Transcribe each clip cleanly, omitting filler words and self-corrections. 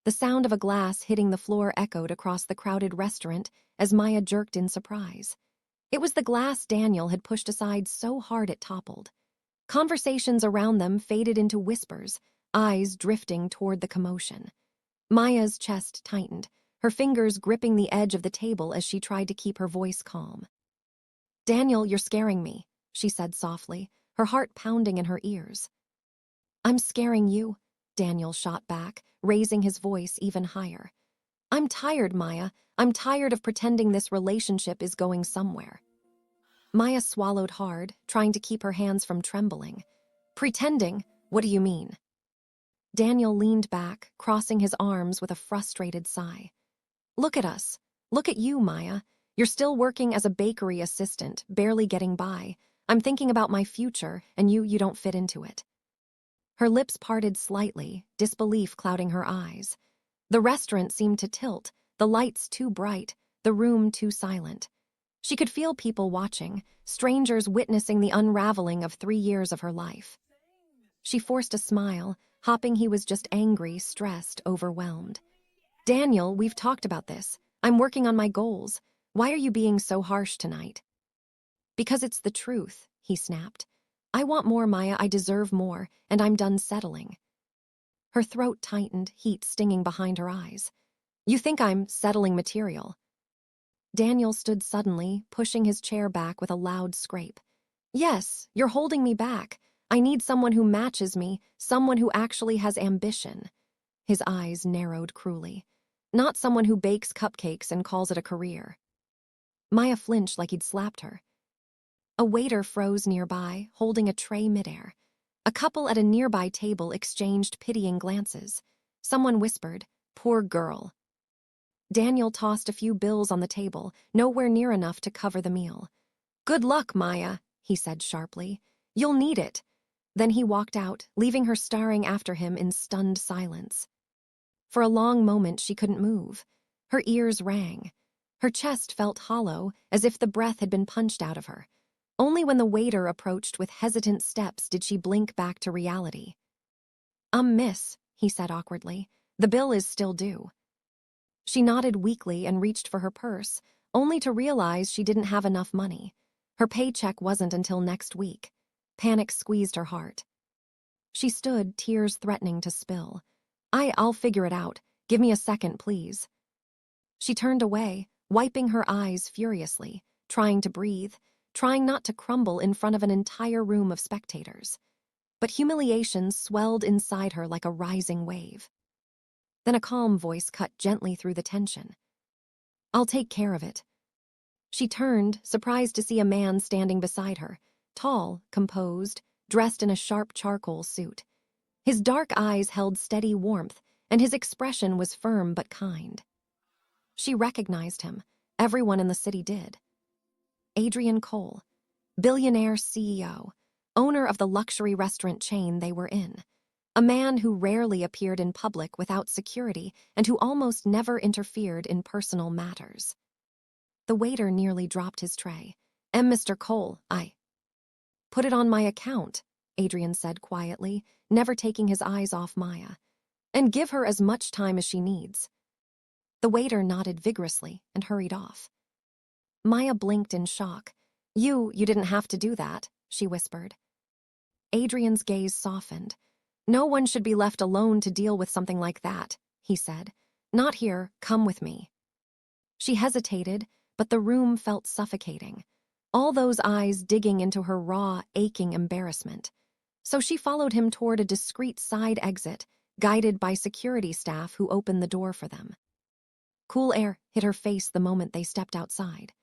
The sound of a glass hitting the floor echoed across the crowded restaurant as Maya jerked in surprise. It was the glass Daniel had pushed aside so hard it toppled. Conversations around them faded into whispers, eyes drifting toward the commotion. Maya's chest tightened, her fingers gripping the edge of the table as she tried to keep her voice calm. "Daniel, you're scaring me," she said softly, her heart pounding in her ears. "I'm scaring you," Daniel shot back, raising his voice even higher. "I'm tired, Maya. I'm tired of pretending this relationship is going somewhere." Maya swallowed hard, trying to keep her hands from trembling. "Pretending? What do you mean?" Daniel leaned back, crossing his arms with a frustrated sigh. "Look at us. Look at you, Maya. You're still working as a bakery assistant, barely getting by. I'm thinking about my future, and you don't fit into it." Her lips parted slightly, disbelief clouding her eyes. The restaurant seemed to tilt, the lights too bright, the room too silent. She could feel people watching, strangers witnessing the unraveling of 3 years of her life. She forced a smile, hoping he was just angry, stressed, overwhelmed. "Daniel, we've talked about this. I'm working on my goals. Why are you being so harsh tonight?" "Because it's the truth," he snapped. "I want more, Maya. I deserve more, and I'm done settling." Her throat tightened, heat stinging behind her eyes. "You think I'm settling material?" Daniel stood suddenly, pushing his chair back with a loud scrape. "Yes, you're holding me back. I need someone who matches me, someone who actually has ambition." His eyes narrowed cruelly. "Not someone who bakes cupcakes and calls it a career." Maya flinched like he'd slapped her. A waiter froze nearby, holding a tray midair. A couple at a nearby table exchanged pitying glances. Someone whispered, "Poor girl." Daniel tossed a few bills on the table, nowhere near enough to cover the meal. "Good luck, Maya," he said sharply. "You'll need it." Then he walked out, leaving her staring after him in stunned silence. For a long moment she couldn't move. Her ears rang. Her chest felt hollow, as if the breath had been punched out of her. Only when the waiter approached with hesitant steps did she blink back to reality. Miss," he said awkwardly. "The bill is still due." She nodded weakly and reached for her purse, only to realize she didn't have enough money. Her paycheck wasn't until next week. Panic squeezed her heart. She stood, tears threatening to spill. I'll figure it out. Give me a second, please." She turned away, wiping her eyes furiously, trying to breathe, trying not to crumble in front of an entire room of spectators. But humiliation swelled inside her like a rising wave. Then a calm voice cut gently through the tension. "I'll take care of it." She turned, surprised to see a man standing beside her, tall, composed, dressed in a sharp charcoal suit. His dark eyes held steady warmth, and his expression was firm but kind. She recognized him. Everyone in the city did. Adrian Cole, Billionaire CEO, owner of the luxury restaurant chain they were in. A man who rarely appeared in public without security and who almost never interfered in personal matters. The waiter nearly dropped his tray. Mr. Cole, I put it on my account," Adrian said quietly, never taking his eyes off Maya. "And give her as much time as she needs." The waiter nodded vigorously and hurried off. Maya blinked in shock. You didn't have to do that," she whispered. Adrian's gaze softened. "No one should be left alone to deal with something like that," he said. "Not here, come with me." She hesitated, but the room felt suffocating. All those eyes digging into her raw, aching embarrassment. So she followed him toward a discreet side exit, guided by security staff who opened the door for them. Cool air hit her face the moment they stepped outside.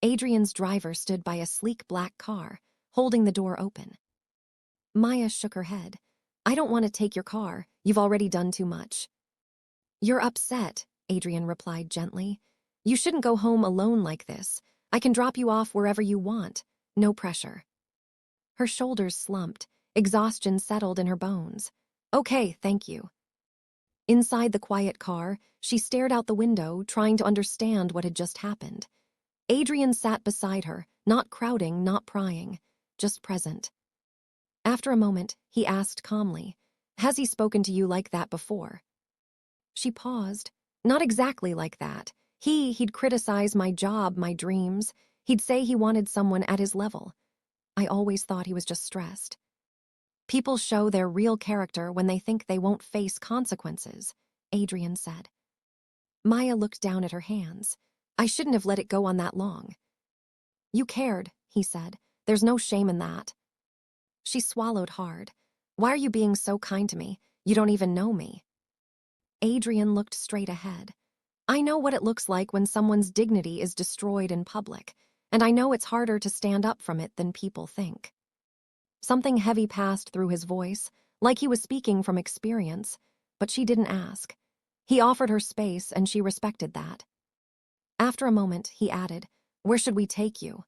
Adrian's driver stood by a sleek black car, holding the door open. Maya shook her head. "I don't want to take your car. You've already done too much." "You're upset," Adrian replied gently. "You shouldn't go home alone like this. I can drop you off wherever you want. No pressure." Her shoulders slumped. Exhaustion settled in her bones. "Okay, thank you." Inside the quiet car, she stared out the window, trying to understand what had just happened. Adrian sat beside her, not crowding, not prying, just present. After a moment, he asked calmly, "Has he spoken to you like that before?" She paused. Not exactly like that. He'd criticize my job, my dreams. He'd say he wanted someone at his level. I always thought he was just stressed. People show their real character when they think they won't face consequences, Adrian said. Maya looked down at her hands. I shouldn't have let it go on that long. You cared, he said. There's no shame in that. She swallowed hard. Why are you being so kind to me? You don't even know me. Adrian looked straight ahead. I know what it looks like when someone's dignity is destroyed in public, and I know it's harder to stand up from it than people think. Something heavy passed through his voice, like he was speaking from experience, but she didn't ask. He offered her space, and she respected that. After a moment, he added, Where should we take you?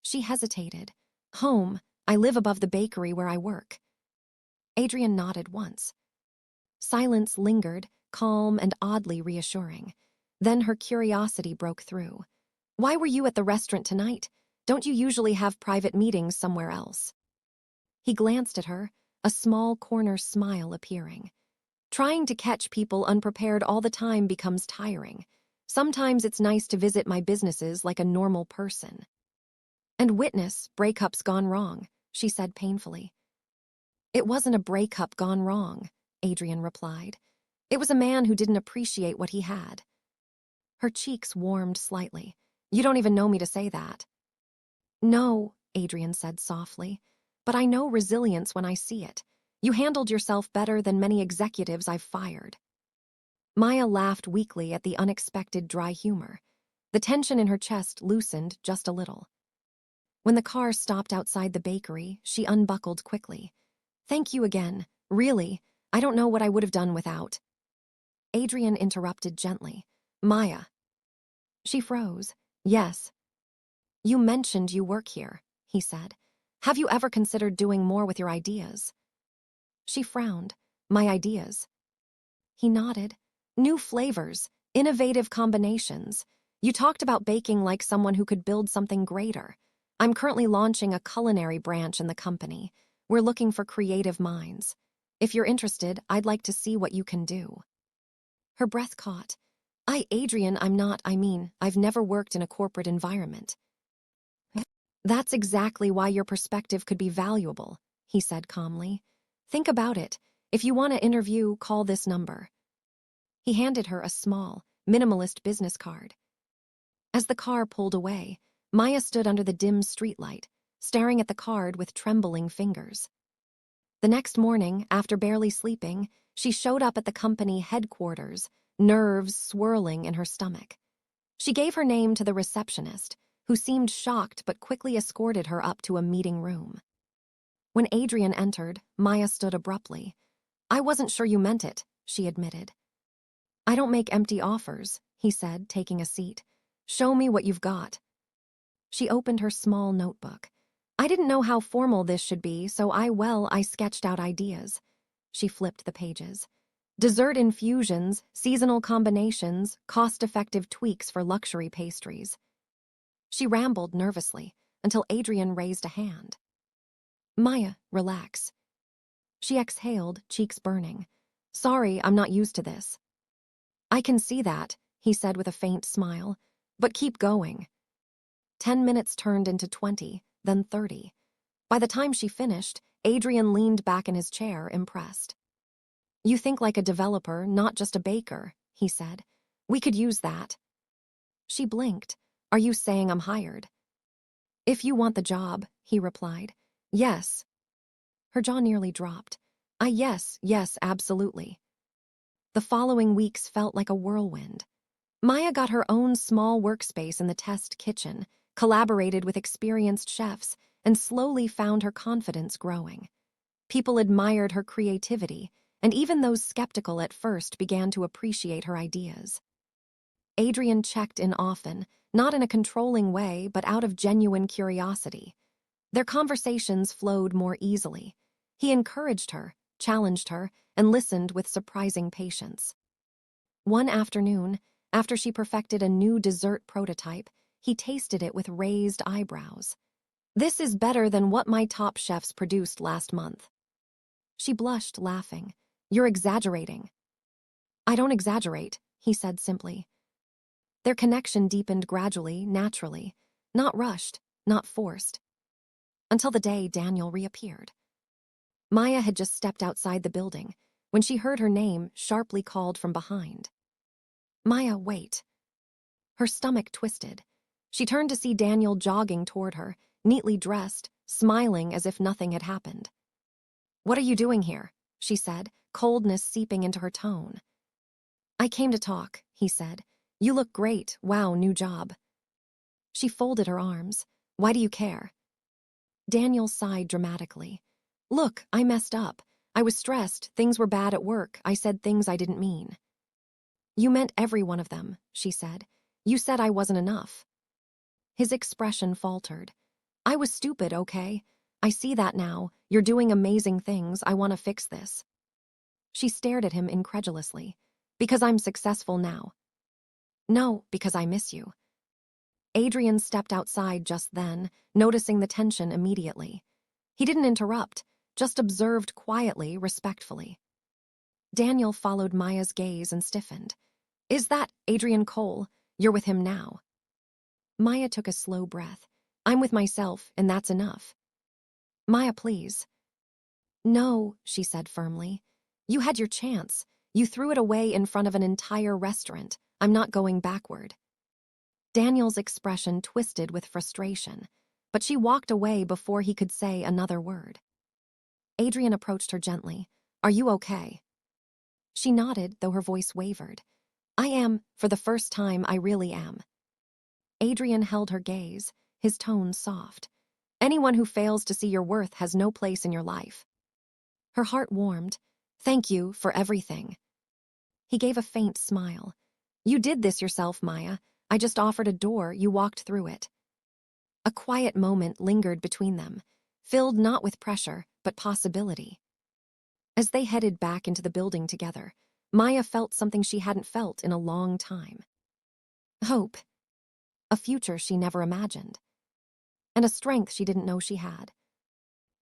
She hesitated. Home. I live above the bakery where I work. Adrian nodded once. Silence lingered, calm and oddly reassuring. Then her curiosity broke through. Why were you at the restaurant tonight? Don't you usually have private meetings somewhere else? He glanced at her, a small corner smile appearing. Trying to catch people unprepared all the time becomes tiring. Sometimes it's nice to visit my businesses like a normal person. And witness breakups gone wrong, she said painfully. It wasn't a breakup gone wrong, Adrian replied. It was a man who didn't appreciate what he had. Her cheeks warmed slightly. You don't even know me to say that. No, Adrian said softly, but I know resilience when I see it. You handled yourself better than many executives I've fired. Maya laughed weakly at the unexpected dry humor. The tension in her chest loosened just a little. When the car stopped outside the bakery, she unbuckled quickly. Thank you again. Really, I don't know what I would have done without. Adrian interrupted gently. Maya. She froze. Yes. You mentioned you work here, he said. Have you ever considered doing more with your ideas? She frowned. My ideas? He nodded. New flavors, innovative combinations. You talked about baking like someone who could build something greater. I'm currently launching a culinary branch in the company. We're looking for creative minds. If you're interested, I'd like to see what you can do. Her breath caught. Adrian, I've never worked in a corporate environment. That's exactly why your perspective could be valuable, he said calmly. Think about it. If you want to interview, call this number. He handed her a small, minimalist business card. As the car pulled away, Maya stood under the dim streetlight, staring at the card with trembling fingers. The next morning, after barely sleeping, she showed up at the company headquarters, nerves swirling in her stomach. She gave her name to the receptionist, who seemed shocked but quickly escorted her up to a meeting room. When Adrian entered, Maya stood abruptly. I wasn't sure you meant it, she admitted. I don't make empty offers, he said, taking a seat. Show me what you've got. She opened her small notebook. I didn't know how formal this should be, so I sketched out ideas. She flipped the pages. Dessert infusions, seasonal combinations, cost-effective tweaks for luxury pastries. She rambled nervously until Adrian raised a hand. Maya, relax. She exhaled, cheeks burning. Sorry, I'm not used to this. I can see that, he said with a faint smile, but keep going. 10 minutes turned into 20, then 30. By the time she finished, Adrian leaned back in his chair, impressed. You think like a developer, not just a baker, he said. We could use that. She blinked. Are you saying I'm hired? If you want the job, he replied. Yes. Her jaw nearly dropped. Yes, absolutely. The following weeks felt like a whirlwind. Maya got her own small workspace in the test kitchen, collaborated with experienced chefs, and slowly found her confidence growing. People admired her creativity, and even those skeptical at first began to appreciate her ideas. Adrian checked in often, not in a controlling way, but out of genuine curiosity. Their conversations flowed more easily. He encouraged her, challenged her, and listened with surprising patience. One afternoon, after she perfected a new dessert prototype, he tasted it with raised eyebrows. This is better than what my top chefs produced last month. She blushed, laughing. You're exaggerating. I don't exaggerate, he said simply. Their connection deepened gradually, naturally, not rushed, not forced, until the day Daniel reappeared. Maya had just stepped outside the building when she heard her name sharply called from behind. Maya, wait. Her stomach twisted. She turned to see Daniel jogging toward her, neatly dressed, smiling as if nothing had happened. What are you doing here? She said, coldness seeping into her tone. I came to talk, he said. You look great. Wow, new job. She folded her arms. Why do you care? Daniel sighed dramatically. Look, I messed up. I was stressed. Things were bad at work. I said things I didn't mean. You meant every one of them, she said. You said I wasn't enough. His expression faltered. I was stupid, okay? I see that now. You're doing amazing things. I want to fix this. She stared at him incredulously. Because I'm successful now. No, because I miss you. Adrian stepped outside just then, noticing the tension immediately. He didn't interrupt, just observed quietly, respectfully. Daniel followed Maya's gaze and stiffened. Is that Adrian Cole? You're with him now. Maya took a slow breath. I'm with myself, and that's enough. Maya, please. No, she said firmly. You had your chance. You threw it away in front of an entire restaurant. I'm not going backward. Daniel's expression twisted with frustration, but she walked away before he could say another word. Adrian approached her gently. Are you okay? She nodded, though her voice wavered. I am, for the first time, I really am. Adrian held her gaze, his tone soft. Anyone who fails to see your worth has no place in your life. Her heart warmed. Thank you for everything. He gave a faint smile. You did this yourself, Maya. I just offered a door, you walked through it. A quiet moment lingered between them, filled not with pressure, but possibility. As they headed back into the building together, Maya felt something she hadn't felt in a long time. Hope. A future she never imagined. And a strength she didn't know she had.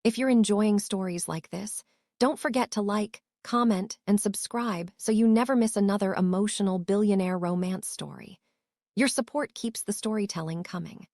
If you're enjoying stories like this, don't forget to like, comment, and subscribe so you never miss another emotional billionaire romance story. Your support keeps the storytelling coming.